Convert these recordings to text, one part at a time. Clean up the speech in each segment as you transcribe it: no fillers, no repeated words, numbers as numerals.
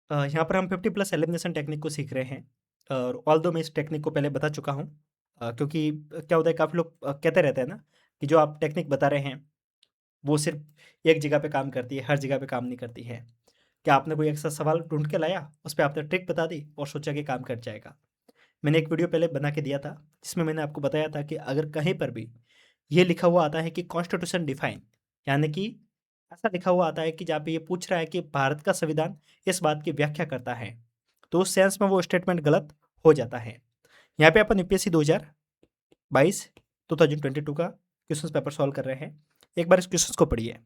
यहाँ पर हम 50 प्लस एलिमिनेशन टेक्निक को सीख रहे हैं और ऑल्दो मैं इस टेक्निक को पहले बता चुका हूँ। क्योंकि क्या होता है, काफ़ी लोग कहते रहते हैं ना कि जो आप टेक्निक बता रहे हैं वो सिर्फ एक जगह पे काम करती है, हर जगह पे काम नहीं करती है। क्या आपने कोई ऐसा सवाल ढूंढ के लाया, उस पर आपने ट्रिक बता दी और सोचा कि काम कर जाएगा। मैंने एक वीडियो पहले बना के दिया था जिसमें मैंने आपको बताया था कि अगर कहीं पर भी ये लिखा हुआ आता है कि कॉन्स्टिट्यूशन डिफाइन, यानी कि ऐसा लिखा हुआ आता है कि जहाँ पे ये पूछ रहा है कि भारत का संविधान इस बात की व्याख्या करता है, तो उस सेंस में वो स्टेटमेंट गलत हो जाता है। यहाँ पे अपन यूपीएससी 2022 2022 का क्वेश्चन पेपर सॉल्व कर रहे हैं। एक बार इस क्वेश्चन को पढ़िए।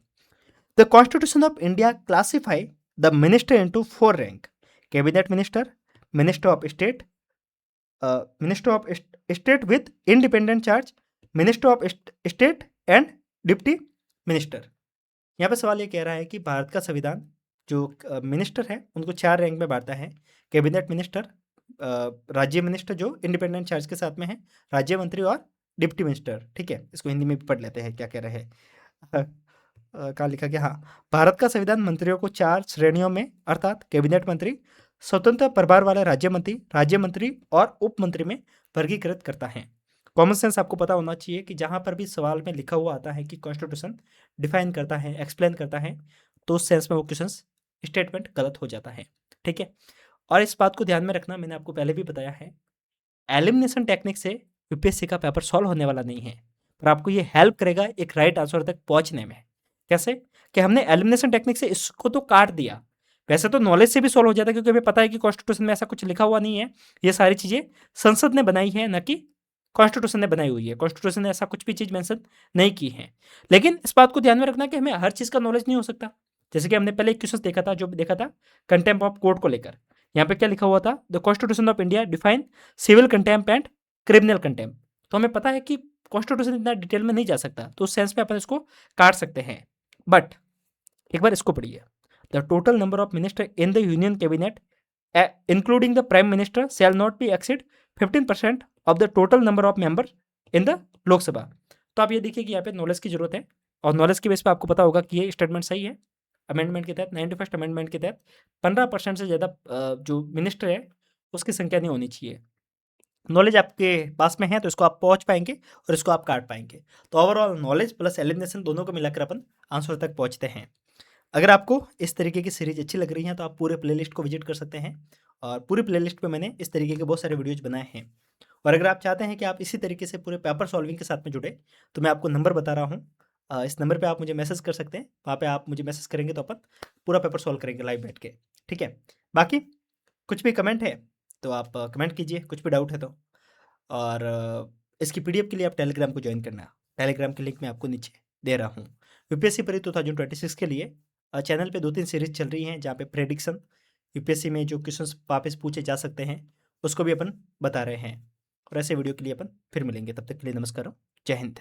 The constitution of India classify the minister into 4 rank: cabinet minister, minister of state, minister of state with independent charge, minister of state and deputy minister. यहाँ पे सवाल ये कह रहा है कि भारत का संविधान जो मिनिस्टर है उनको 4 रैंक में बांटता है: कैबिनेट मिनिस्टर, राज्य मिनिस्टर जो इंडिपेंडेंट चार्ज के साथ में है, राज्य मंत्री और डिप्टी मिनिस्टर। ठीक है, इसको हिंदी में भी पढ़ लेते हैं क्या कह रहे हैं। कहाँ लिखा गया, हाँ, भारत का संविधान मंत्रियों को 4 श्रेणियों में अर्थात कैबिनेट मंत्री, स्वतंत्र प्रभार वाले राज्य मंत्री और उप मंत्री में वर्गीकृत करता है। कॉमन सेंस आपको पता होना चाहिए कि जहाँ पर भी सवाल में लिखा हुआ आता है कि कॉन्स्टिट्यूशन डिफाइन करता है, एक्सप्लेन करता है, तो उस सेंस में वो क्वेश्चन स्टेटमेंट गलत हो जाता है। ठीक है, और इस बात को ध्यान में रखना, मैंने आपको पहले भी बताया है, एलिमिनेशन टेक्निक से यूपीएससी का पेपर सॉल्व होने वाला नहीं है, पर आपको ये हेल्प करेगा एक राइट आंसर तक पहुंचने में। कैसे? कि हमने एलिमिनेशन टेक्निक से इसको तो काट दिया। वैसे तो नॉलेज से भी सॉल्व हो जाता है क्योंकि हमें पता है कि कॉन्स्टिट्यूशन में ऐसा कुछ लिखा हुआ नहीं है। ये सारी चीज़ें संसद ने बनाई है, ना कि कॉन्स्टिट्यूशन ने बनाई हुई है। कॉन्स्टिट्यूशन ने ऐसा कुछ भी चीज़ मेंशन नहीं की है। लेकिन इस बात को ध्यान में रखना कि हमें हर चीज़ का नॉलेज नहीं हो सकता। जैसे कि हमने पहले एक क्वेश्चन देखा था, जो देखा था कंटेम्प्ट ऑफ कोर्ट को लेकर। यहाँ पे क्या लिखा हुआ था? The constitution of India define civil contempt and criminal contempt. तो हमें पता है कि कॉन्स्टिट्यूशन इतना डिटेल में नहीं जा सकता, तो उस सेंस में अपन इसको काट सकते हैं। बट एक बार इसको पढ़िए। The total number of minister in the union cabinet including the prime minister shall not be exceed 15% of the total number of member in the Lok Sabha. तो आप ये देखिए कि यहाँ पे नॉलेज की जरूरत है, और नॉलेज की बेस पे आपको पता होगा कि ये स्टेटमेंट सही है। अमेंडमेंट के तहत, 91st अमेंडमेंट के तहत 15% से ज़्यादा जो मिनिस्टर है उसकी संख्या नहीं होनी चाहिए। नॉलेज आपके पास में है तो इसको आप पहुंच पाएंगे और इसको आप काट पाएंगे। तो ओवरऑल नॉलेज प्लस एलिमिनेशन दोनों को मिलाकर अपन आंसर तक पहुंचते हैं। अगर आपको इस तरीके की सीरीज अच्छी लग रही है तो आप पूरे प्लेलिस्ट को विजिट कर सकते हैं, और पूरी प्लेलिस्ट पे मैंने इस तरीके के बहुत सारे वीडियोज बनाए हैं। और अगर आप चाहते हैं कि आप इसी तरीके से पूरे पेपर सॉल्विंग के साथ में जुड़े, तो मैं आपको नंबर बता रहा हूँ। इस नंबर पे आप मुझे मैसेज कर सकते हैं। वहाँ पे आप मुझे मैसेज करेंगे तो अपन पूरा पेपर सॉल्व करेंगे लाइव बैठ के। ठीक है, बाकी कुछ भी कमेंट है तो आप कमेंट कीजिए, कुछ भी डाउट है तो। और इसकी पीडीएफ के लिए आप टेलीग्राम को ज्वाइन करना। टेलीग्राम की लिंक मैं आपको नीचे दे रहा हूँ। यूपीएससी परी 2026 के लिए चैनल पे 2-3 सीरीज चल रही हैं जहाँ पे प्रेडिक्शन, यूपीएससी में जो क्वेश्चंस वापस पूछे जा सकते हैं उसको भी अपन बता रहे हैं। और ऐसे वीडियो के लिए अपन फिर मिलेंगे, तब तक के लिए नमस्कार, जय हिंद।